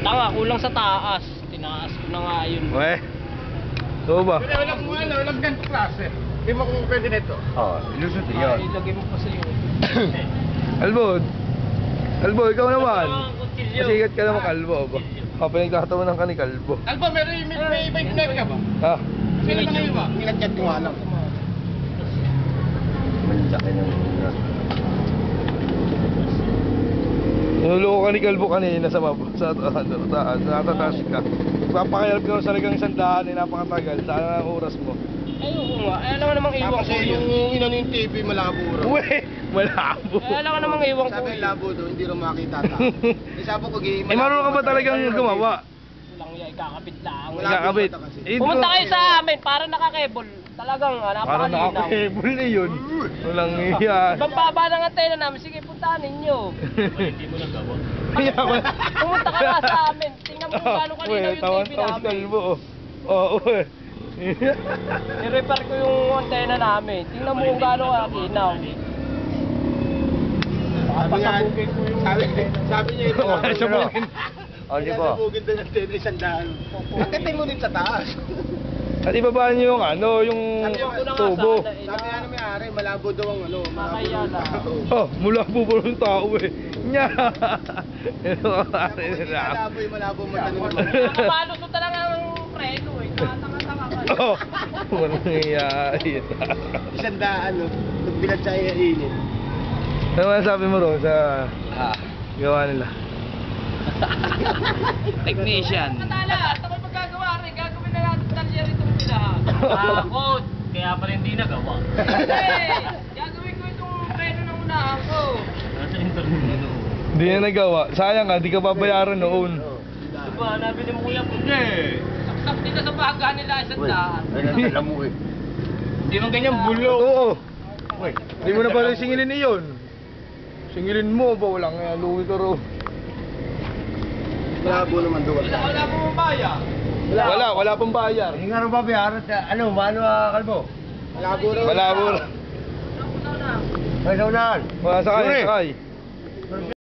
Tanga, kulang sa taas. Tinaas ko na nga yun. Weh. So ba? Walang ganito klase. Hindi mo kung pwede nito. Oo, ilusot Ilagay mo pa sa iyo. Albod. Albod, ikaw naman. Kutsilyo. Masigat ka naman, kalbo ba? Pinagtatawanan ka ni kalbo. Alba, may bike knife ka ba? Ha? Sino ba ngayon ba? Kinatchat ko nga lang. Nuloko ka ni kalbo kanina sa natataas ka. Papakayalap ka sa lagang 100, napakatagal. Saan ang oras mo? Ayoko nga. Alam ko namang iwan Tapos ko yung yun. inano yung TV, malabo raw. Uwe! Malabo. Alam ko namang iwan ko Sabi yun. labo doon, hindi rin makita tao. Sabi ko, Eh, marunong ka ba talagang gumawa? Walang yan, ikakabit lang. Kakabit. Pumunta kayo sa amin para nakakebol. Talagang Parang napakalinaw. nakakable na yun. Walang iya. Ibang baba ng antena namin. Sige, puntahan ninyo. Hindi mo nagawa. Pumunta ka na sa amin. Tingnan mo kung gaano kalinaw yung TV Tawan-tawan namin. kalbo. Oo. I-repair ko yung antena namin. Tingnan mo kung gaano kalinaw. Papasabugin ko yung... Sabi niya ito. Sabugin. Oh, di ba? Sabugin doon ang TV, 100. Nakitay mo din sa taas. At ibaba niyo yung ano, yung tubo. Sabi nga na may-ari, malabo daw ang ano. Makaya lang. Oh, mula po po ng tao eh. Nya! Sabi ko, hindi malabo mata naman. Nakapalo to talaga ang preno eh. Tanga-tanga ka. Oh, walang iya. 100, no? Nagbilad sa init. Ano masasabi mo ron sa gawa nila? Technician. Matala, ito may magagawa rin. Gagawin na natin talya rito ng pilahan. Ako, kaya pala hindi nagawa. Hey, gagawin ko itong preno ng unahan ko. Nasa internet. Hindi na nagawa. Sayang nga, di ka babayaran noon. Diba, nabili mo kuya puti. Saksak dito sa baga nila isang daan. Alam mo eh. Hindi man ganyan bulo. Oo. Hindi mo na pala singilin iyon. Singilin mo ba? Walang luwi ka ro. Malabo naman doon. Wala mo mabaya. Wala pang bayar. Hindi nga rin babayaran sa, ano, kalbo? Malabo rin. Malabo. Una na. May saunahan. Wala sakay.